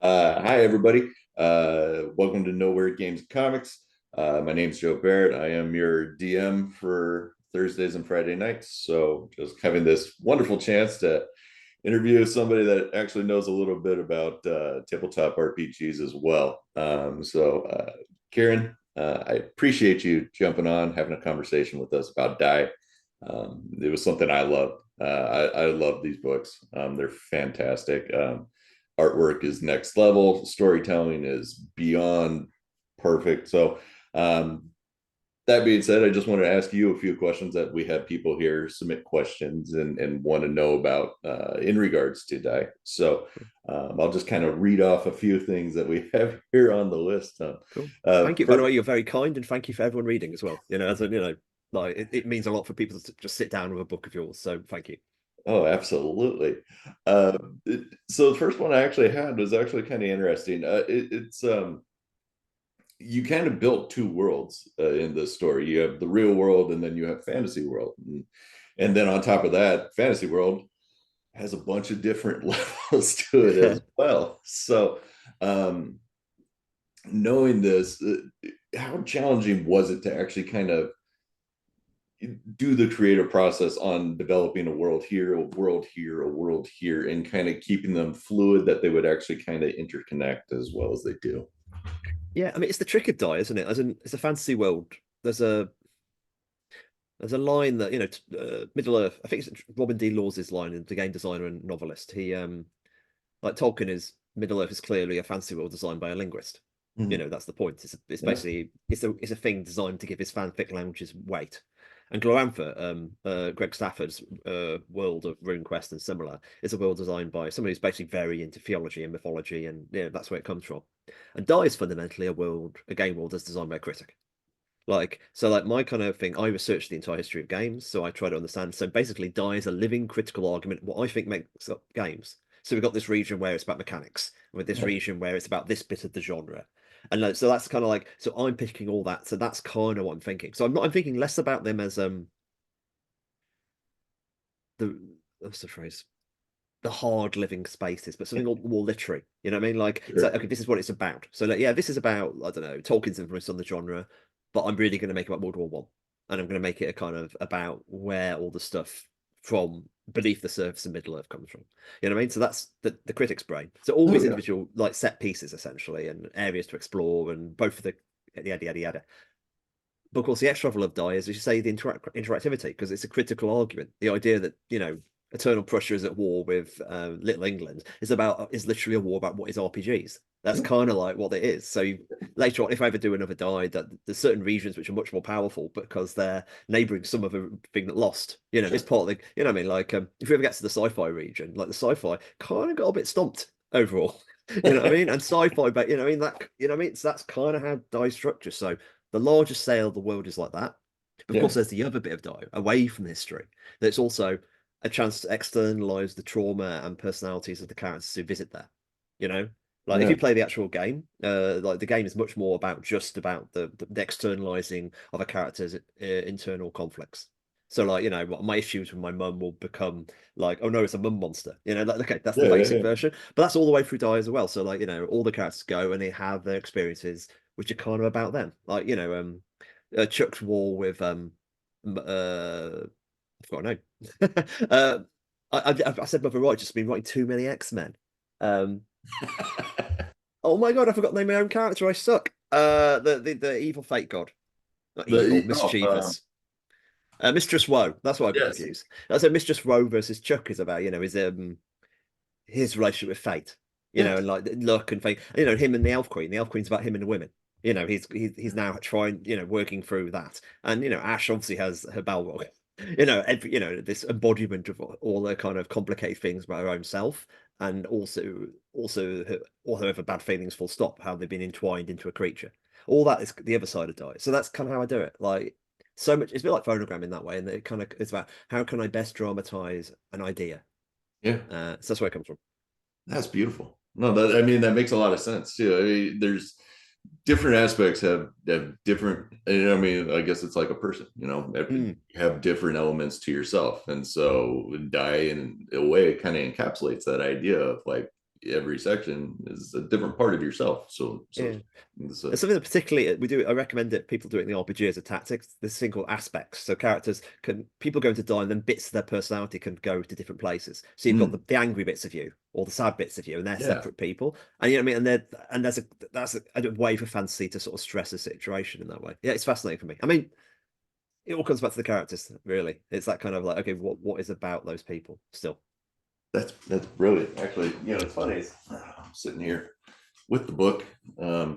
Hi, everybody. Welcome to Nowhere Games and Comics. My name's Joe Barrett. I am your DM for Thursdays and Friday nights. So, just having this wonderful chance to interview somebody that actually knows a little bit about tabletop RPGs as well. Kieron, I appreciate you jumping on, having a conversation with us about Die. It was something I loved. I love these books. They're fantastic. Artwork is next level. Storytelling is beyond perfect. Um, that being said, I just wanted to ask you a few questions that we have people here submit questions and want to know about in regards to Die. I'll just kind of read off a few things that we have here on the list. Cool. Thank you. By the way, you're very kind, and thank you for everyone reading as well. Like it means a lot for people to just sit down with a book of yours. So thank you. Oh, absolutely. Uh, so the first one I actually had was actually kind of interesting. It's you kind of built two worlds in this story. You have the real world, and then you have fantasy world, and then on top of that, fantasy world has a bunch of different levels to it as well. Um, knowing this, how challenging was it to actually kind of do the creative process on developing a world here, a world here, a world here, and kind of keeping them fluid that they would actually kind of interconnect as well as they do? Yeah, I mean it's the trick of Die, isn't it? As in, it's a fantasy world. There's a there's a line that Middle Earth. I think it's Robin D. Laws's line, the game designer and novelist. He like Tolkien is Middle Earth is clearly a fantasy world designed by a linguist. Mm-hmm. That's the point. It's Yeah. basically it's a thing designed to give his fanfic languages weight. And Glorantha, Greg Stafford's world of RuneQuest and similar, is a world designed by somebody who's basically very into theology and mythology, and that's where it comes from. And Die is fundamentally a game world that's designed by a critic. Like my kind of thing, I researched the entire history of games, so I try to understand. So basically, Die is a living critical argument, what I think makes up games. So we've got this region where it's about mechanics, with this Yeah. region where it's about this bit of the genre. And so that's kind of like, so I'm picking all that. So that's kind of what I'm thinking. I'm thinking less about them as the what's the phrase? The hard living spaces, but something more literary. You know what I mean? Like it's like, Sure. okay, this is what it's about. So like, yeah, this is about, I don't know, Tolkien's influence on the genre, but I'm really going to make it about World War One, and I'm going to make it a kind of about where all the stuff from beneath the surface of Middle Earth comes from. You know what I mean? So that's the critic's brain. So all Oh these yeah. individual like set pieces essentially and areas to explore and both of the yada yada yada. But of course, the extra level of Die is, as you say, the interactivity, because it's a critical argument. The idea that, eternal Prussia is at war with Little England is literally a war about what is RPGs. That's Yeah. kind of like what it is. So later on, if I ever do another Die, that there's certain regions which are much more powerful because they're neighboring some other thing that lost. This part of the, you know what I mean? Like, if we ever get to the sci-fi region, like the sci-fi kind of got a bit stomped overall. You know what I mean? And sci-fi, but So that's kind of how Die structure. So the largest scale of the world is like that. But of Yeah. course, there's the other bit of Die away from history. That's also a chance to externalize the trauma and personalities of the characters who visit there. You know, like if Yeah. you play the actual game, like the game is much more about just about the externalizing of a character's internal conflicts. So like, my issues with my mum will become like, oh no, it's a mum monster. Like, okay, that's the Yeah. basic Yeah. version, but that's all the way through Die as well. So like, all the characters go and they have their experiences which are kind of about them. Like, Chuck's war with I forgot her name. I said Mother Right, just been writing too many X-Men. Um, oh my God, I forgot the name of my own character. I suck. The evil fate god, not evil, mischievous. Mistress Woe. That's what I got Yes. confused. I said Mistress Woe versus Chuck is about, his relationship with fate, Yes. and like luck and fate. Him and the Elf Queen. The Elf Queen's about him and the women. He's now trying, working through that. And Ash obviously has her Balrog. This embodiment of all the kind of complicated things about her own self, and also all her other bad feelings, full stop, how they've been entwined into a creature. All that is the other side of Die. So that's kind of how I do it. Like so much, it's a bit like phonogram in that way, and it kind of it's about how can I best dramatize an idea. Yeah. So that's where it comes from. That's beautiful. No, I mean that makes a lot of sense too. I mean, there's different aspects have different. I mean, I guess it's like a person. Mm, You have different elements to yourself, and so Die in a way kind of encapsulates that idea of like every section is a different part of yourself. So Yeah. it's It's something that particularly we do. I recommend that people do it in the RPG as a tactics. There's a thing called aspects. So characters can people go into die, and then bits of their personality can go to different places. So you've got mm, the angry bits of you or the sad bits of you, and they're yeah, separate people. And you know what I mean. And that's a way for fantasy to sort of stress a situation in that way. Yeah, it's fascinating for me. I mean, it all comes back to the characters, really. It's that kind of like, okay, what is about those people still? that's brilliant. Actually, it's funny. I'm sitting here with the book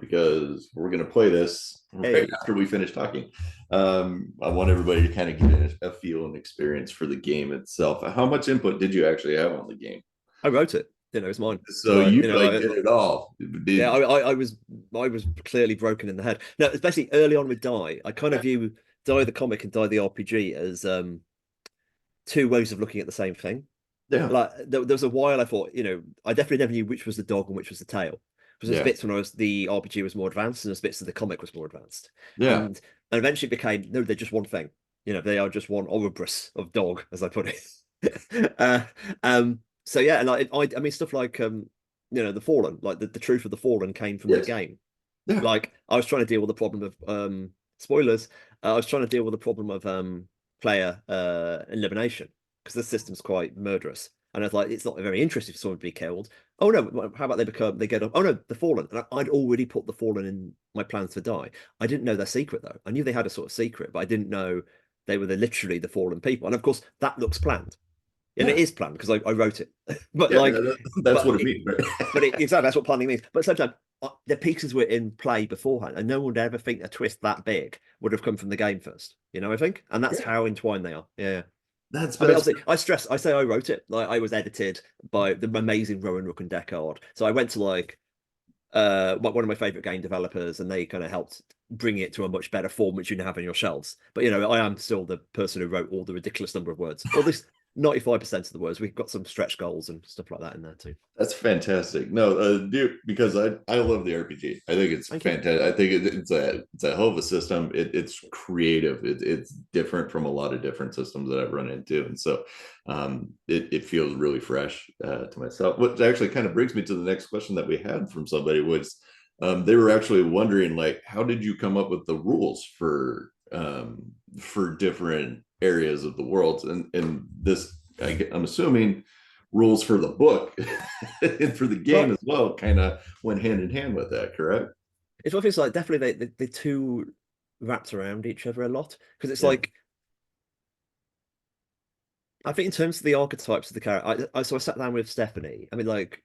because we're going to play this right Hey, after we finish talking. I want everybody to kind of get a feel and experience for the game itself. How much input did you actually have on the game? I wrote it. It's mine. So Like, you like did it all. yeah, Did I was clearly broken in the head. No, especially early on with Die. I kind of view Die the comic and Die the RPG as two ways of looking at the same thing. yeah, Like there was a while I thought, I definitely never knew which was the dog and which was the tail. Because there's yeah, bits when the RPG was more advanced and there's bits of the comic was more advanced. yeah. And eventually it became, no, they're just one thing. They are just one Ouroboros of dog, as I put it. So yeah, and I mean stuff like the Fallen, like the truth of the Fallen came from the Yes, game. yeah, Like I was trying to deal with the problem of spoilers. I was trying to deal with the problem of player elimination because the system's quite murderous. And I was like, it's not very interesting for someone to be killed. Oh no, how about they get up? Oh no, the Fallen. And I'd already put the Fallen in my plans to die. I didn't know their secret though. I knew they had a sort of secret, but I didn't know they were literally the Fallen people. And of course, that looks planned. And it yeah, is planned because I wrote it. But yeah. like, That's but what it it, means, right? exactly that's what planning means. But sometimes the pieces were in play beforehand, and no one would ever think a twist that big would have come from the game first. I think, and that's Yeah, how entwined they are. Yeah. I mean, that's obviously, I say I wrote it. Like I was edited by the amazing Rowan Rook and Deckard. So I went to like one of my favorite game developers, and they kind of helped bring it to a much better form, which you now have on your shelves. But I am still the person who wrote all the ridiculous number of words, or at least 95% of the words. We've got some stretch goals and stuff like that in there too. That's fantastic. No, dude, because I love the RPG. I think it's Thank you. fantastic. I think it's a hell of a system. It's creative. It's different from a lot of different systems that I've run into, and so it feels really fresh to myself. What actually kind of brings me to the next question that we had from somebody was they were actually wondering like how did you come up with the rules for different areas of the world and this I'm assuming rules for the book and for the game Right. as well kind of went hand in hand with that, correct? It's what feels like definitely the two wrapped around each other a lot because it's Yeah. like I think in terms of the archetypes of the character, so I sat down with Stephanie. I mean, like,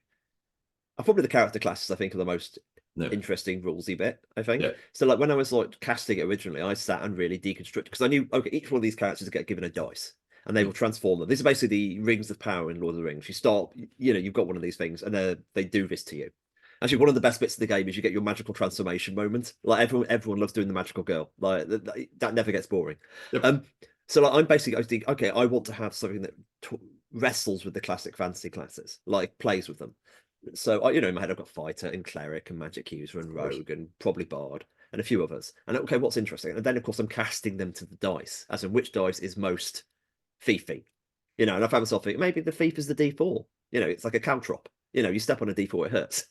probably the character classes I think are the most Yeah. interesting rulesy bit. I think Yeah. so. Like when I was like casting it originally, I sat and really deconstructed because I knew okay, each one of these characters get given a dice and they will transform them. This is basically the rings of power in Lord of the Rings. You start, you've got one of these things, and they do this to you. Actually, one of the best bits of the game is you get your magical transformation moment. Like everyone loves doing the magical girl. Like that never gets boring. Yep. Um, so like I'm basically I was thinking, okay, I want to have something that wrestles with the classic fantasy classes, like plays with them. So in my head I've got fighter and cleric and magic user and Of course. rogue and probably bard and a few others. And okay, what's interesting? And then of course I'm casting them to the dice, as in which dice is most fiefy. And I found myself thinking maybe the thief is the D4. It's like a caltrop. You step on a D4, it hurts.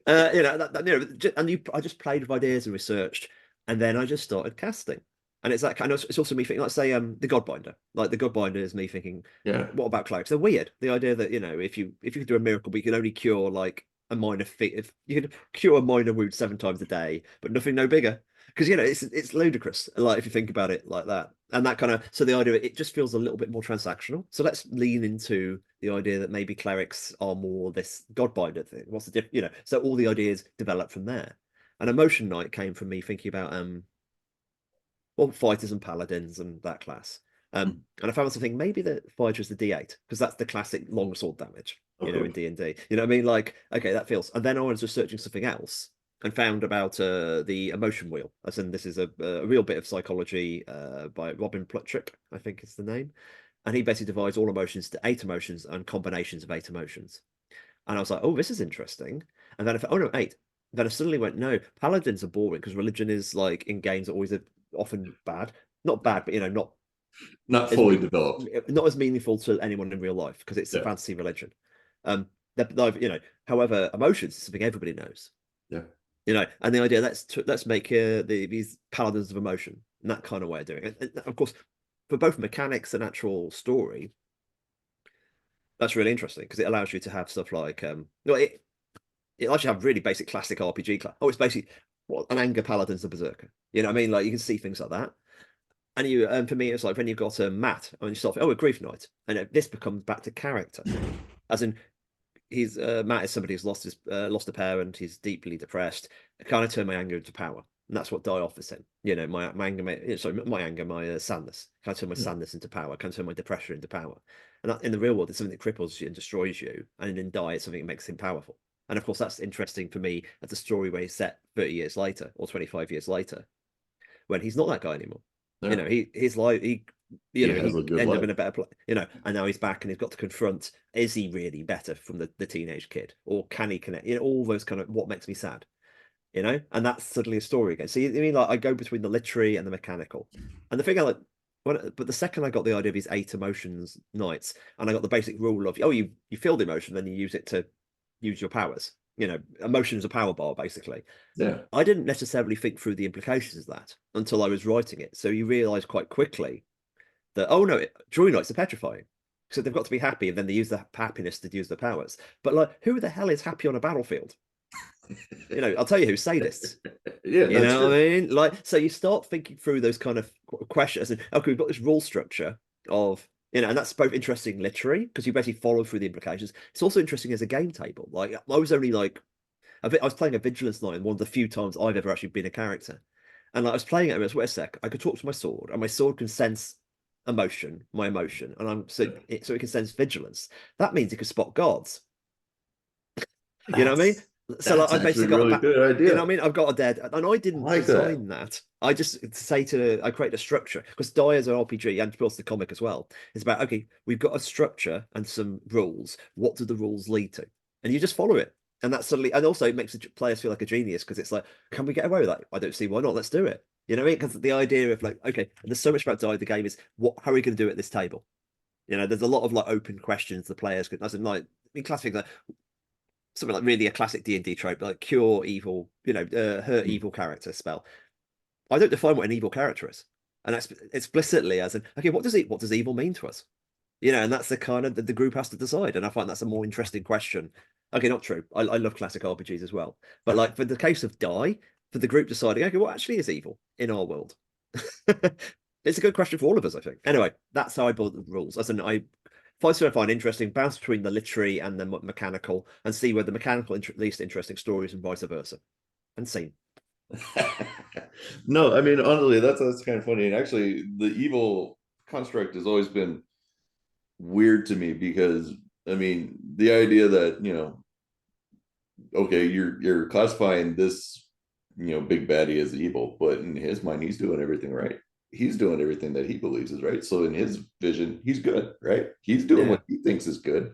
I just played with ideas and researched, and then I just started casting. And it's that kind of, it's also me thinking, let's say, the Godbinder. Like the Godbinder is me thinking, Yeah. what about clerics? They're weird. The idea that, if you could do a miracle, but you can only cure like a minor feat, if you could cure a minor wound 7 times a day, but nothing no bigger. Because it's ludicrous, like if you think about it like that. And that kind of so the idea it just feels a little bit more transactional. So let's lean into the idea that maybe clerics are more this Godbinder thing. What's the difference? So all the ideas develop from there. And Emotion Knight came from me thinking about well, fighters and paladins and that class. And I found myself thinking maybe the fighter is the D8 because that's the classic longsword damage, Of in course. D&D. You know what I mean? Like, okay, that feels. And then I was researching something else and found about the emotion wheel. As in, this is a real bit of psychology by Robin Plutchik, I think is the name. And he basically divides all emotions to 8 emotions and combinations of 8 emotions. And I was like, oh, this is interesting. And then I thought, oh no, 8. Then I suddenly went, no, paladins are boring because religion is like in games always often bad. Not bad, but not Not as fully developed. not as meaningful to anyone in real life because it's a Yeah. fantasy religion. Um, however, emotions is something everybody knows. Yeah. And the idea let's make these paladins of emotion and that kind of way of doing it. And of course, for both mechanics and actual story, that's really interesting because it allows you to have stuff like it allows you to have really basic classic RPG class. Oh, it's basically what an anger paladin's a berserker. You know what I mean? Like you can see things like that. And for me, it's like when you've got a Matt and you start, oh, a grief knight, and this becomes back to character, as in he's Matt is somebody who's lost a parent, he's deeply depressed. I kind of turn my anger into power, and that's what die offers him. My anger, my sadness. Can I turn my Yeah. sadness into power? Can I turn my depression into power? And that, in the real world, it's something that cripples you and destroys you, and in die, it's something that makes him powerful. And of course, that's interesting for me as a story where he's set 30 years later or 25 years later, when he's not that guy anymore. Yeah. His life, He has he a good ended up life. in a better place, and now he's back and he's got to confront, is he really better from the teenage kid? Or can he connect? All those kind of what makes me sad, and that's suddenly a story again. So I mean, like I go between the literary and the mechanical. And the thing I like but the second I got the idea of these 8 emotions knights, and I got the basic rule of, oh, you feel the emotion, then you use it to use your powers. Emotion is a power bar, basically. Yeah. I didn't necessarily think through the implications of that until I was writing it. So you realize quite quickly that, oh no, Druid Knights are petrifying. So they've got to be happy, and then they use the happiness to use their powers. But like, who the hell is happy on a battlefield? I'll tell you who sadists. Yeah, You that's know what true. I mean? Like, so you start thinking through those kind of questions. And, okay, we've got this rule structure of, and that's both interesting literary because you basically follow through the implications. It's also interesting as a game table. Like, I was only like, I was playing a Vigilance Knight one of the few times I've ever actually been a character. And like, I was playing it, and I was, wait a sec, I could talk to my sword, and my sword can sense my emotion, and so it can sense vigilance. That means it can spot guards. You know what I mean? That's So like that's I've actually basically a got a really back. good You know idea. what I mean? I've got a dead, and I I didn't like that. design that. I created a structure because Die as an RPG and plus the comic as well. It's about, okay, we've got a structure and some rules. What do the rules lead to? And you just follow it. And that's suddenly, and also it makes the players feel like a genius because it's like, can we get away with that? I don't see why not. Let's do it. You know what I mean? Because the idea of like, okay, and there's so much about Die. The game is how are we going to do it at this table? There's a lot of like open questions the players could. As in, like, I mean, classic like something like really a classic D&D trope, like cure evil, hurt Hmm. evil character spell. I don't define what an evil character is, and that's explicitly as in, okay, what does evil mean to us? And that's the kind of the group has to decide, and I find that's a more interesting question. Okay, not true. I love classic RPGs as well, but like for the case of Die, for the group deciding, okay, what actually is evil in our world? It's a good question for all of us, I think. Anyway, that's how I build the rules. As in, I find something I find interesting, bounce between the literary and the mechanical, and see where the mechanical least interesting stories and vice versa. And scene. No, I mean honestly, that's kind of funny. And actually, the evil construct has always been weird to me because I mean the idea that okay, you're classifying this big baddie as evil, but in his mind, he's doing everything right. He's doing everything that he believes is right. So in his vision, he's good, right? He's doing Yeah. what he thinks is good.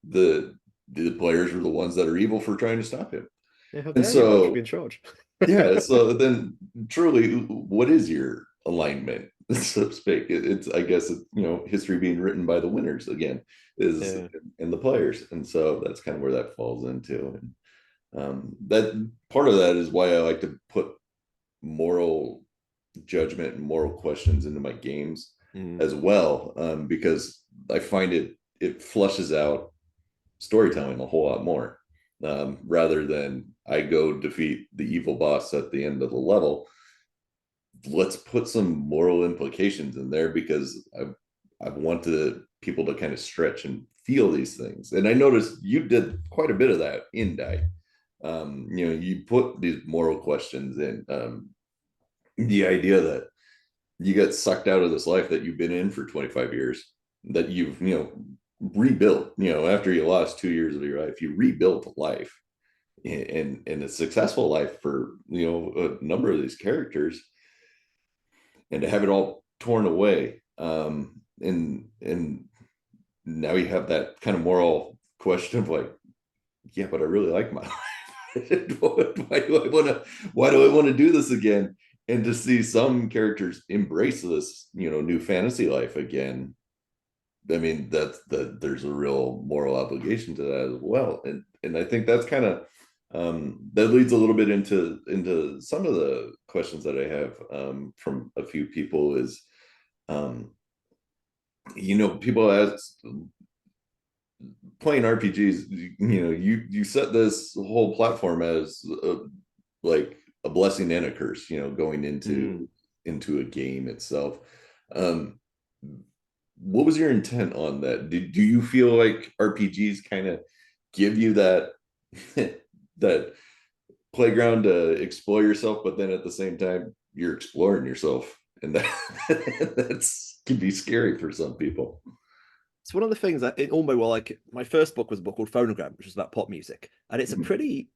The players are the ones that are evil for trying to stop him. Yeah, how And dare you? I should be so in charge. yeah, so then truly, what is your alignment, so to speak? It's I guess history being written by the winners again is Yeah. and the players, and so that's kind of where that falls into. And that part of that is why I like to put moral judgment and moral questions into my games Mm. as well, because I find it flushes out storytelling a whole lot more, rather than I go defeat the evil boss at the end of the level. Let's put some moral implications in there because I want people to kind of stretch and feel these things. And I noticed you did quite a bit of that in Die. You put these moral questions in, the idea that you get sucked out of this life that you've been in for 25 years, that you've rebuilt, after you lost 2 years of your life, you rebuilt a life and a successful life for a number of these characters, and to have it all torn away, and now you have that kind of moral question of like, yeah, but I really like my life. Why do I want to do this again? And to see some characters embrace this new fantasy life again, I mean, there's a real moral obligation to that as well. And I think that's kind of that leads a little bit into some of the questions that I have from a few people is um, people ask playing RPGs, you set this whole platform as like a blessing and a curse, going Mm. into a game itself. Um, what was your intent on that? Do you feel like RPGs kind of give you that that playground to explore yourself, but then at the same time you're exploring yourself, and that's can be scary for some people. It's one of the things that it almost well, like my first book was a book called Phonogram, which was about pop music, and it's a very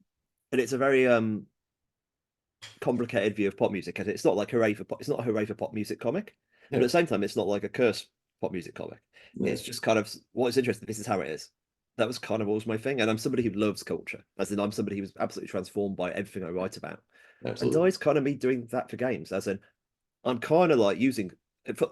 complicated view of pop music. And it's not like hooray for pop, it's not a hooray for pop music comic, but Yeah, at the same time, it's not like a curse pop music comic. yeah, It's just kind of what is interesting. This is how it is. That was kind of always my thing, and I'm somebody who loves culture, as in I'm somebody who was absolutely transformed by everything I write about. And absolutely. Die's kind of me doing that for games, as in I'm kind of like using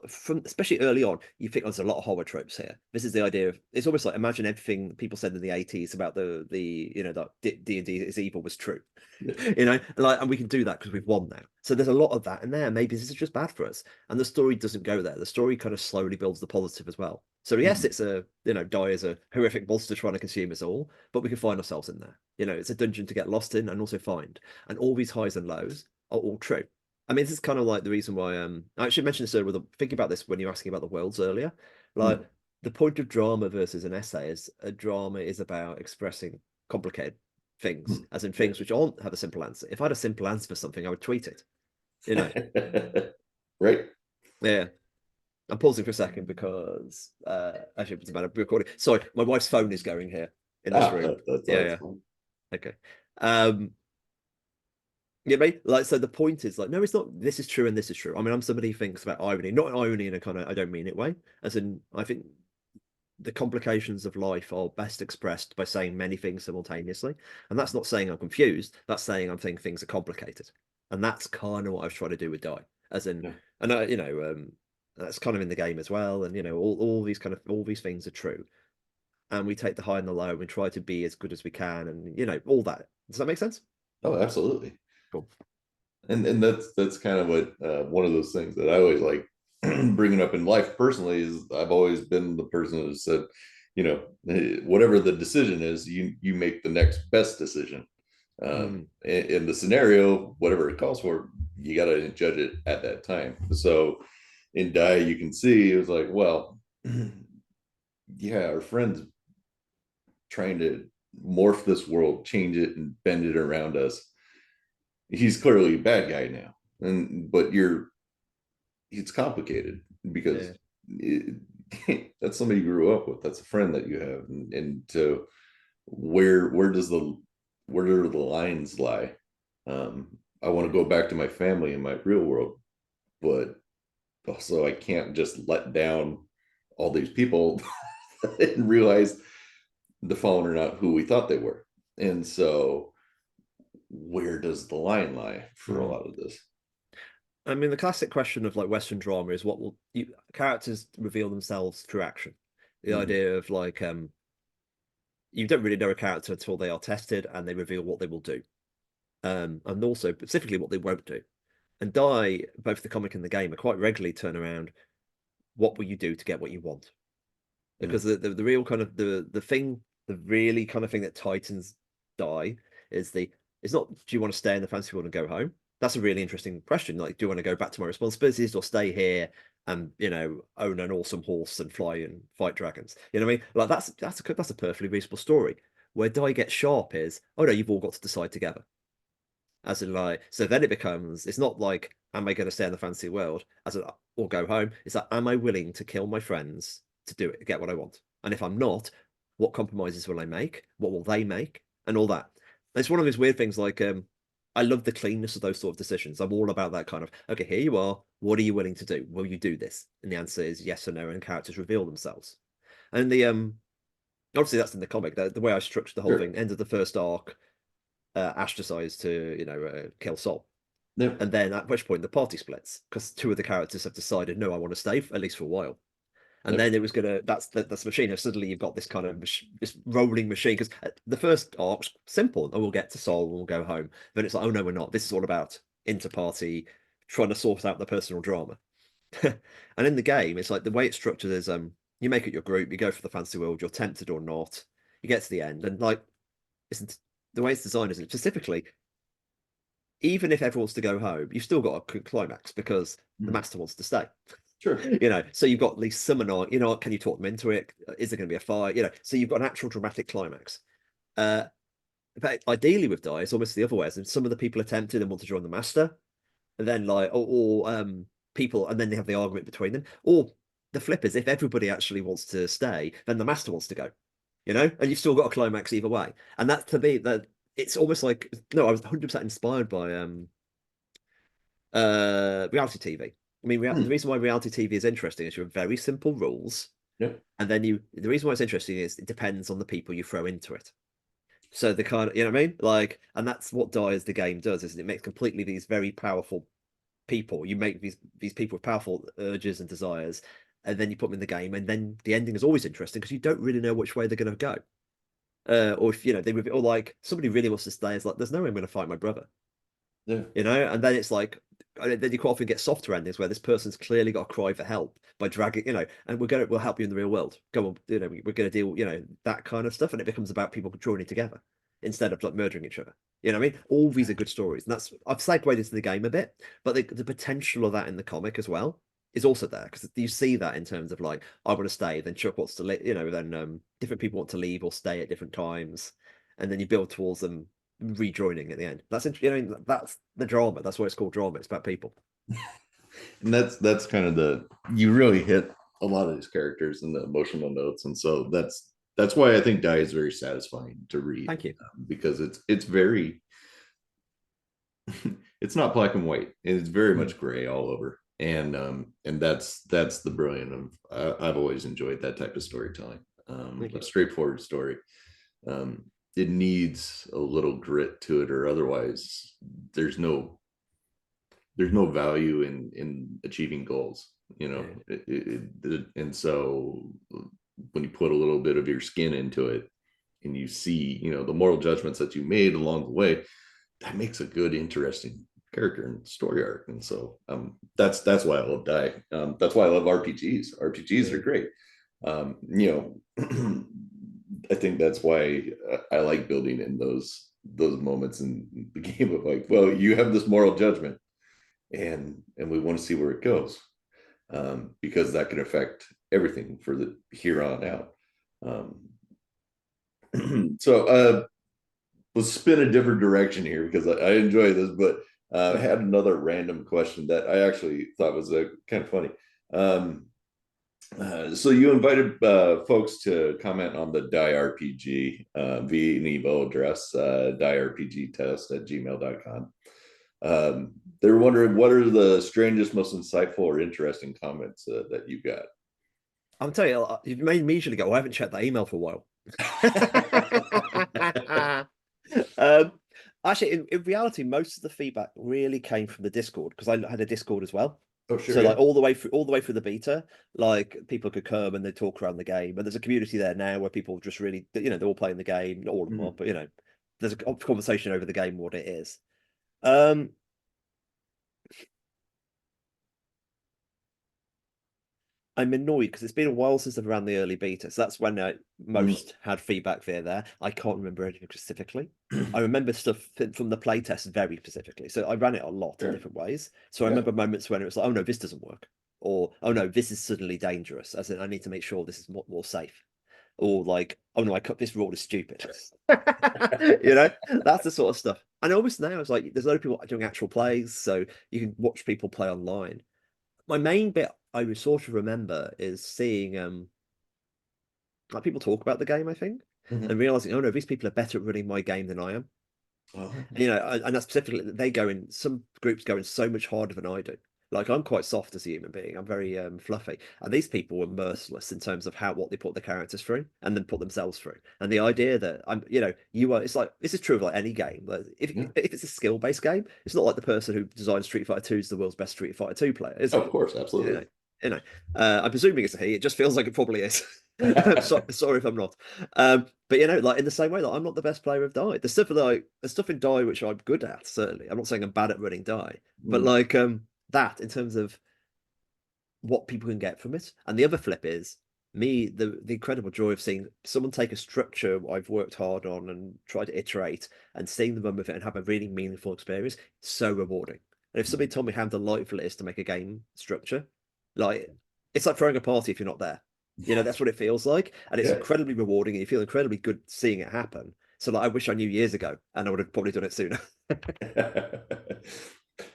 from especially early on, you think there's a lot of horror tropes here. This is the idea of it's almost like imagine everything people said in the 80s about the that D&D is evil was true. Yeah. Like, and we can do that because we've won now. So there's a lot of that in there. Maybe this is just bad for us. And the story doesn't go there. The story kind of slowly builds the positive as well. So yes, Mhm. it's Die is a horrific monster trying to consume us all, but we can find ourselves in there. It's a dungeon to get lost in and also find. And all these highs and lows are all true. I mean, this is kind of like the reason why I actually mentioned this earlier thinking about this when you were asking about the worlds earlier. Like Mhm. the point of drama versus an essay is a drama is about expressing complicated things, as in Yeah. things which aren't have a simple answer. If I had a simple answer for something, I would tweet it, you know. Right. Yeah. I'm pausing for a second because actually it's about a recording. Sorry, my wife's phone is going here in this room. Yeah, That's yeah. fine. Okay. Um Yeah, mate. Like, so the point is like, no, it's not. This is true and this is true. I mean, I'm somebody who thinks about irony, not irony in a kind of I don't mean it way. As in, I think the complications of life are best expressed by saying many things simultaneously. And that's not saying I'm confused. That's saying I'm thinking things are complicated. And that's kind of what I've tried to do with Die. As in, Yeah. and that's kind of in the game as well. And all these things are true. And we take the high and the low and try to be as good as we can, and all that. Does that make sense? Oh, absolutely. Cool. And that's kind of what one of those things that I always like bringing up in life personally is I've always been the person who said, whatever the decision is, you make the next best decision. Mm. In the scenario, whatever it calls for, you got to judge it at that time. So in Die, you can see it was like, well, yeah, our friends trying to morph this world, change it, and bend it around us. He's clearly a bad guy now, and but it's complicated because Yeah. it, that's somebody you grew up with. That's a friend that you have, and so where does where do the lines lie? I want to go back to my family in my real world, but also I can't just let down all these people and realize the fallen are not who we thought they were. And so where does the line lie for a Mm. lot of this? I mean, the classic question of like Western drama is what will characters reveal themselves through action. The Mm-hmm. idea of like you don't really know a character until they are tested and they reveal what they will do. And also specifically what they won't do. And Die, both the comic and the game, are quite regularly turn around. What will you do to get what you want? Yeah. Because the real kind of the really kind of thing that tightens Die is it's not do you want to stay in the fantasy world and go home? That's a really interesting question. Like, do you want to go back to my responsibilities or stay here and own an awesome horse and fly and fight dragons? You know what I mean? Like that's a perfectly reasonable story. Where Die gets sharp is, oh no, you've all got to decide together. As in like, so then it becomes, it's not like, am I going to stay in the fantasy world or go home? It's like, am I willing to kill my friends to do it, get what I want? And if I'm not, what compromises will I make? What will they make? And all that. And it's one of those weird things like, I love the cleanness of those sort of decisions. I'm all about that kind of, okay, here you are. What are you willing to do? Will you do this? And the answer is yes or no, and characters reveal themselves. And obviously that's in the comic. The way I structured the whole Sure. thing, end of the first arc, Ash decides to, kill Sol. Yeah. And then at which point the party splits because two of the characters have decided, no, I want to stay at least for a while. And Yep. then it was gonna that's the machine. And suddenly you've got this kind of this rolling machine because the first arc's simple, and we'll get to Seoul and we'll go home. Then it's like, oh no, we're not. This is all about inter-party trying to sort out the personal drama. And in the game, it's like the way it's structured is you make it your group, you go for the fantasy world, you're tempted or not, you get to the end, and like isn't the way it's designed is specifically, even if everyone wants to go home, you've still got a climax because the Mhm. master wants to stay. Sure. So you've got at least some annoying, can you talk them into it? Is there going to be a fight? So you've got an actual dramatic climax. Uh, in fact, ideally with Die, it's almost the other way. And some of the people are tempted and want to join the master, and then like, people, and then they have the argument between them. Or the flip is if everybody actually wants to stay, then the master wants to go, and you've still got a climax either way. And that to me, that it's almost like no, I was 100% inspired by reality TV. I mean, the Hmm. reason why reality TV is interesting is you have very simple rules, Yep. and then the reason why it's interesting is it depends on the people you throw into it. So the kind of, you know what I mean? Like, and that's what Die as the game does, is it makes completely these very powerful people. You make these people with powerful urges and desires, and then you put them in the game, and then the ending is always interesting because you don't really know which way they're going to go. Or if they would, or like somebody really wants to stay, it's like there's no way I'm going to fight my brother, Yeah. and then it's like then you quite often get softer endings where this person's clearly got to cry for help by dragging, and we'll help you in the real world. Go on, we're going to deal, that kind of stuff, and it becomes about people joining together instead of like murdering each other. You know what I mean? All these are good stories, and that's I've segued into the game a bit, but the potential of that in the comic as well is also there because you see that in terms of like I want to stay, then Chuck wants to leave, then different people want to leave or stay at different times, and then you build towards them rejoining at the end. That's the drama. That's why it's called drama. It's about people. And that's kind of you really hit a lot of these characters and the emotional notes, and so that's why I think Die is very satisfying to read, Thank you. because it's very it's not black and white. It's very Mm. much gray all over, and that's the brilliant of. I've always enjoyed that type of storytelling, Thank a you. straightforward story. Um, it needs a little grit to it, or otherwise there's no value in achieving goals. Yeah. And so when you put a little bit of your skin into it, and you see the moral judgments that you made along the way, that makes a good, interesting character and story arc. And so that's why I love Die. That's why I love RPGs. RPGs are Yeah. great. I think that's why I like building in those moments in the game of like, well, you have this moral judgment, and we want to see where it goes, because that can affect everything for the here on out. So let's spin a different direction here because I enjoy this, but I had another random question that I actually thought was kind of funny. Um, so you invited folks to comment on the Die RPG via an email address, dierpgtest@gmail.com. They were wondering what are the strangest, most insightful, or interesting comments that you got. I'm telling you, you've made me usually go, I haven't checked that email for a while. um, Actually, in reality, most of the feedback really came from the Discord because I had a Discord as well. Oh, sure, So yeah. like all the way through the beta, like people could come and they talk around the game, and there's a community there now where people just really, they're all playing the game, not all of them are, Mhm. but there's a conversation over the game, what it is. Um, I'm annoyed because it's been a while since I've ran the early beta. So that's when most had feedback via there. I can't remember anything specifically. I remember stuff from the playtest very specifically. So I ran it a lot in Sure. different ways. So I Yeah. remember moments when it was like, oh no, this doesn't work. Or, oh no, this is suddenly dangerous. As in, I need to make sure this is more safe. Or like, oh no, I cut this rule is stupid. That's the sort of stuff. And almost now it's like there's a lot of people doing actual plays, so you can watch people play online. My main bit I sort of remember is seeing like people talk about the game, I think, and Mhm. realizing, oh no, these people are better at running my game than I am. Oh, And, and that's specifically they go in. Some groups go in so much harder than I do. Like I'm quite soft as a human being. I'm very fluffy, and these people were merciless in terms of what they put the characters through and then put themselves through. And the idea that you are. It's like this is true of like any game. Like, yeah. if it's a skill based game, it's not like the person who designed Street Fighter 2 is the world's best Street Fighter 2 player, is Oh, of it? course, You absolutely. know? You know, I'm presuming it's a he. It just feels like it probably is. Sorry if I'm not. But like in the same way, like I'm not the best player of die. The stuff in die which I'm good at. Certainly, I'm not saying I'm bad at running die, but Mm. like that in terms of what people can get from it. And the other flip is me, the incredible joy of seeing someone take a structure I've worked hard on and try to iterate and seeing them run with it and have a really meaningful experience. So rewarding. And if somebody told me how delightful it is to make a game structure, like it's like throwing a party if you're not there. That's what it feels like. And it's Yeah. incredibly rewarding and you feel incredibly good seeing it happen. So like I wish I knew years ago and I would have probably done it sooner.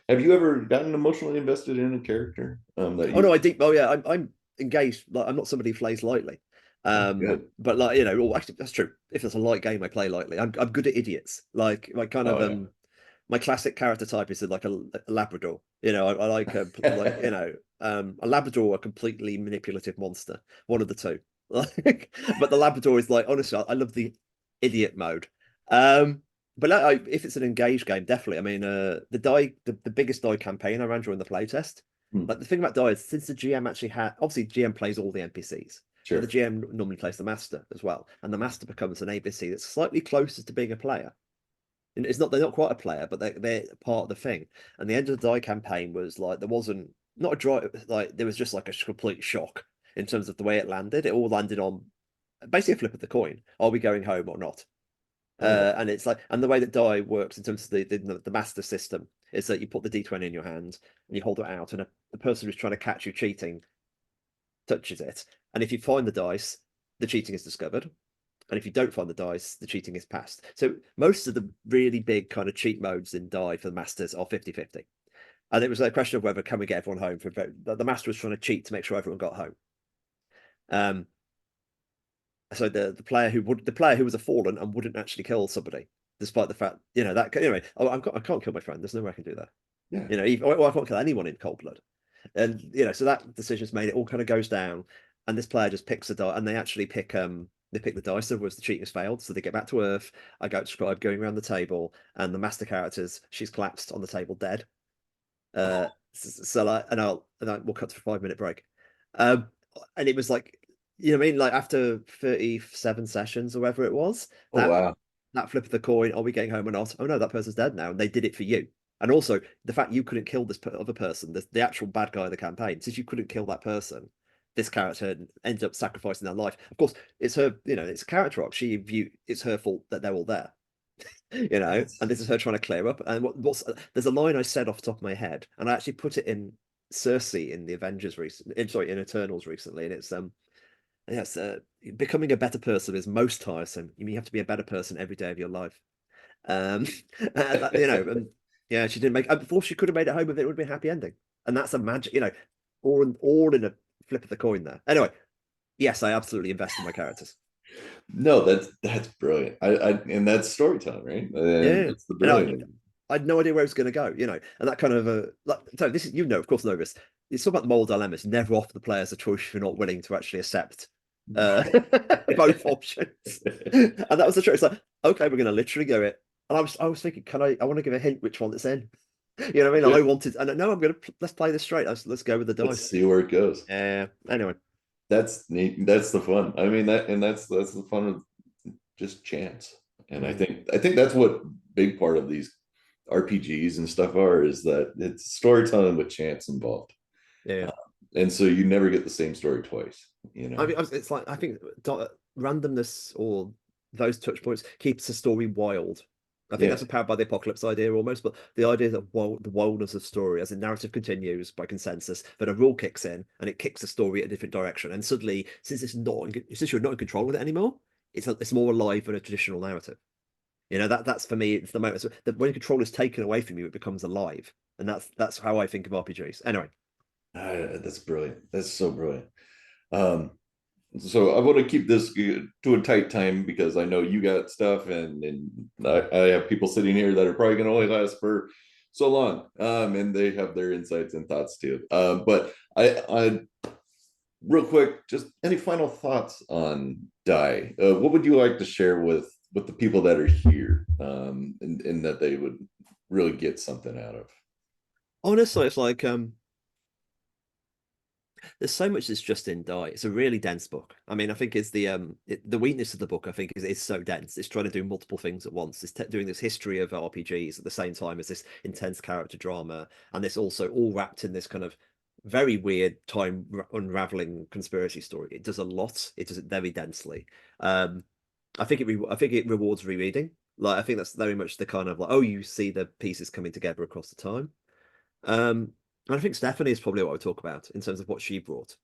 Have you ever gotten emotionally invested in a character that Oh no, you? oh yeah, I'm engaged. Like I'm not somebody who plays lightly. Oh, good. But like well, actually that's true. If it's a light game, I play lightly. I'm good at idiots. Like kind of Oh yeah. my classic character type is like a Labrador. I like like a Labrador or a completely manipulative monster. One of the two. Like, but the Labrador is like honestly, I love the idiot mode. But if it's an engaged game, definitely. I mean, the biggest die campaign I ran during the playtest. Hmm, Like the thing about die is since the GM actually had obviously GM plays all the NPCs, but the sure. GM normally plays the master as well, and the master becomes an ABC that's slightly closer to being a player. And it's not they're not quite a player, but they're part of the thing. And the end of the die campaign was like there wasn't not a dry like there was just like a complete shock in terms of the way it landed. It all landed on basically a flip of the coin. Are we going home or not? Oh yeah. And it's like, and the way that die works in terms of the master system is that you put the D20 in your hand and you hold it out, and the person who's trying to catch you cheating touches it. And if you find the dice, the cheating is discovered. And if you don't find the dice, the cheating is passed. So most of the really big kind of cheat modes in die for the masters are 50-50. And it was a question of whether can we get everyone home for the master was trying to cheat to make sure everyone got home. Um, so the player who was a fallen and wouldn't actually kill somebody, despite the fact that anyway. Oh, I can't kill my friend. There's no way I can do that. Yeah. I can't kill anyone in cold blood. And so that decision's made. It all kind of goes down, and this player just picks a die, and they actually pick the dice. Otherwise, the cheating has failed, so they get back to Earth. I go describe going around the table, and the master characters she's collapsed on the table dead. So like, and we'll cut to a 5 minute break. Um, and it was like, what I mean? Like after 37 sessions or whatever it was, Oh wow. that flip of the coin, are we getting home or not? Oh no, that person's dead now. And they did it for you. And also the fact you couldn't kill this other person, the actual bad guy of the campaign, since you couldn't kill that person, this character ended up sacrificing their life. Of course, it's her, it's a character arc. It's her fault that they're all there. And this is her trying to clear up. And there's a line I said off the top of my head, and I actually put it in Cersei in the Avengers recently, sorry, in Eternals recently, and it's yes, becoming a better person is most tiresome. You have to be a better person every day of your life. Um, and yeah, she didn't make. Before she could have made it home with it, it would have been a happy ending. And that's a magic, all in a flip of the coin there. Anyway, yes, I absolutely invest in my characters. No, that's brilliant. And that's storytelling, right? And Yeah, that's the and brilliant. I had no idea where it was going to go, and that kind of like so this is of course know this. It's all about the moral dilemmas. Never offer the players a choice if you're not willing to actually accept uh both options. And that was the trick. It's like, okay, we're going to literally go it. And I was thinking, I want to give a hint which one it's in. You know what I mean? Yeah. I wanted, and no, let's play this straight. Let's go with the Let's dice. see where it goes. Yeah. Anyway. That's neat. That's the fun. I mean that's the fun of just chance. And I Mm, think that's what big part of these RPGs and stuff are is that it's storytelling with chance involved. yeah. Uh, and so you never get the same story twice, you I know. mean, it's like I think randomness or those touch points keeps the story wild. I think Yeah. that's powered by the apocalypse idea almost, but the idea that the wildness of story, as the narrative continues by consensus, that a rule kicks in and it kicks the story in a different direction, and suddenly, since you're not in control of it anymore, it's more alive than a traditional narrative. That's for me, it's the moment that when control is taken away from you, it becomes alive, and that's how I think of RPGs. Anyway, That's brilliant. That's so brilliant. Um, so I want to keep this to a tight time because I know you got stuff and I have people sitting here that are probably going to only last for so long. And they have their insights and thoughts too. But I real quick, just any final thoughts on Die? What would you like to share with the people that are here, and that they would really get something out of? honestly, it's like There's so much that's just in die. It's a really dense book. I mean, I think it's the weakness of the book. I think is it's so dense. It's trying to do multiple things at once. It's doing this history of RPGs at the same time as this intense character drama, and this also all wrapped in this kind of very weird time unraveling conspiracy story. It does a lot. It does it very densely. Um, I think it rewards rereading. Like I think that's very much the kind of like, oh, you see the pieces coming together across the time. And I think Stephanie is probably what I talk about in terms of what she brought.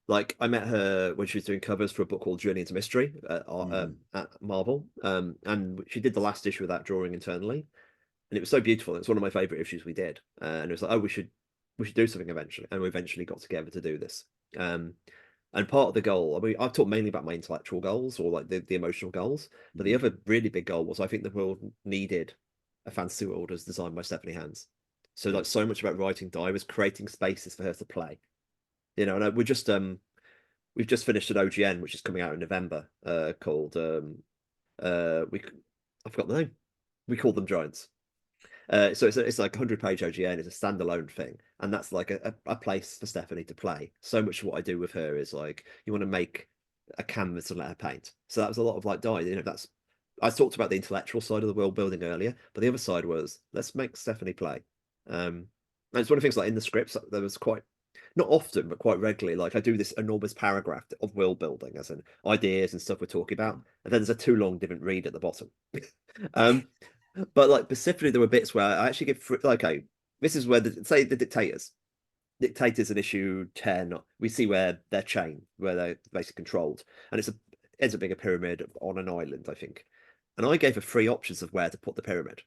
Like I met her when she was doing covers for a book called Journey into Mystery Mhm. at Marvel, and she did the last issue of that drawing internally, and it was so beautiful. It's one of my favorite issues we did, and it was like, oh, we should do something eventually, and we eventually got together to do this. Um, and part of the goal, I mean, I've talked mainly about my intellectual goals or like the emotional goals, but the Mhm. other really big goal was I think the world needed a fantasy world as designed by Stephanie Hans. So Yeah. like so much about writing Di was creating spaces for her to play. You know, and we're just we've just finished an OGN which is coming out in November, called we I forgot the name. We call them giants. So it's like a 100-page OGN. It's a standalone thing, and that's like a place for Stephanie to play. So much of what I do with her is like you want to make a canvas and let her paint. So that was a lot of like Di. You know, that's I talked about the intellectual side of the world building earlier, but the other side was let's make Stephanie play. And it's one of the things like in the scripts there was quite not often, but quite regularly. Like I do this enormous paragraph of world building, as in ideas and stuff we're talking about, and then there's a too long didn't read at the bottom. um, but like specifically, there were bits where I actually give like, okay, this is where say the dictators in issue 10, we see where they're chained, where they're basically controlled, and ends up being a pyramid on an island, I think. And I gave her three options of where to put the pyramid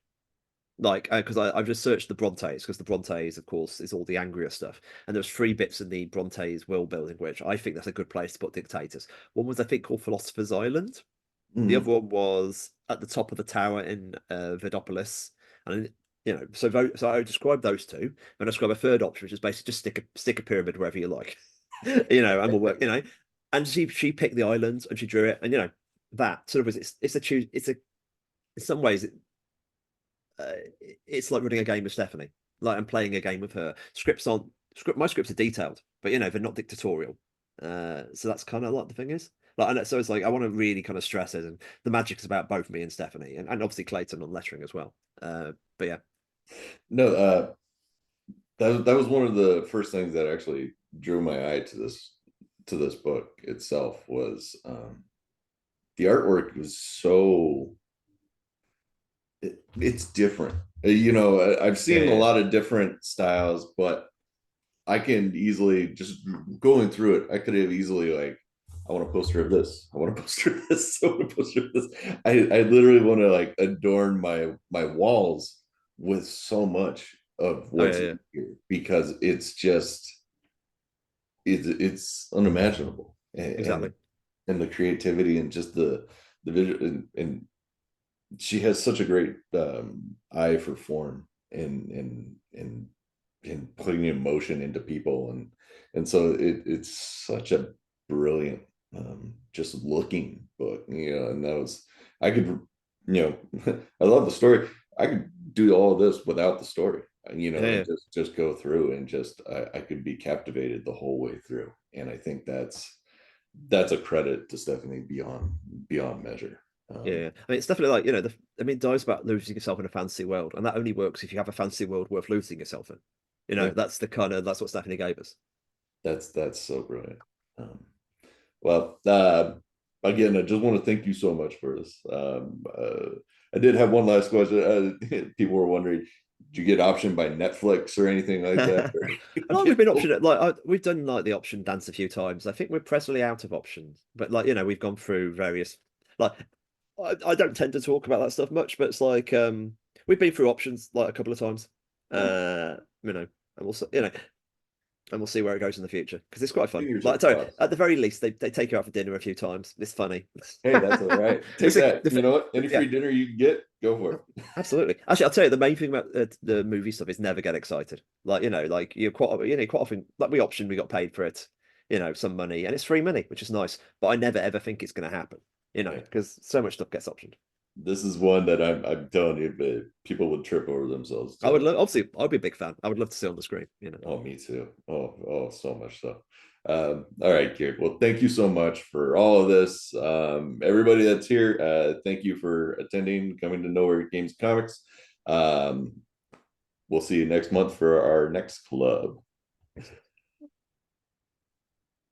like because I've just searched the Brontes because the Brontes, of course, is all the angrier stuff, and there's three bits in the Brontes world building which I think that's a good place to put dictators. One was I think called Philosopher's Island. The other Mhm. one was at the top of the tower in Vidopolis, and so I described those two, and I describe a third option, which is basically just stick a pyramid wherever you like, and we'll work, And she picked the island and she drew it, and that sort of was it's a choose it's a in some ways uh, it's like running a game with Stephanie. Like I'm playing a game with her. Scripts aren't script. My scripts are detailed, but they're not dictatorial. So that's kind of like the thing is. Like, and so it's like I want to really kind of stress it, and the magic is about both me and Stephanie, and obviously Clayton on lettering as well. But yeah, No, that was one of the first things that actually drew my eye to this book itself was the artwork was so it's different. I've yeah, seen a yeah, lot of different styles, but I can easily just going through it. I could have easily like, I want a poster of this. I want a poster of this. I want a poster of this. I literally want to like adorn my walls with so much of oh yeah, what's yeah, in here because it's unimaginable exactly. and the creativity and just the visual and she has such a great eye for form and putting emotion into people and so it's such a brilliant just looking book and that was I could I love the story. I could do all of this without the story Yeah, and yeah, just go through and just I could be captivated the whole way through and I think that's a credit to Stephanie beyond measure. yeah. Yeah. I mean, it's definitely like I mean, it dies about losing yourself in a fantasy world, and that only works if you have a fantasy world worth losing yourself in. Yeah, That's what Stephanie gave us. that's so brilliant. Um, well, again, I just want to thank you so much for this. I did have one last question. People were wondering, did you get optioned by Netflix or anything like that? No, we've been option like we've done like the option dance a few times. I think we're presently out of options, but like we've gone through various like I don't tend to talk about that stuff much, but it's like we've been through options like a couple of times. Oh, You know, and we'll see where it goes in the future because it's quite fun. fingers are Like I tell you, crossed. at the very least, they take you out for dinner a few times. It's funny. Hey, that's all right. Take It's a, that. You know what? Any yeah, free dinner you can get, go for it. absolutely. Actually, I'll tell you the main thing about the movie stuff is never get excited. Like like you're quite often like we got paid for it, some money, and it's free money, which is nice. But I never ever think it's going to happen, Yeah. because so much stuff gets optioned. this is one that I'm telling you, but people would trip over themselves I would to. love, obviously, I'd be a big fan. I would love to see it on the screen, Oh, me too. So much so. All right, Kieran. Well, thank you so much for all of this. Everybody that's here, thank you for attending, coming to Nowhere Games Comics. Um, we'll see you next month for our next club.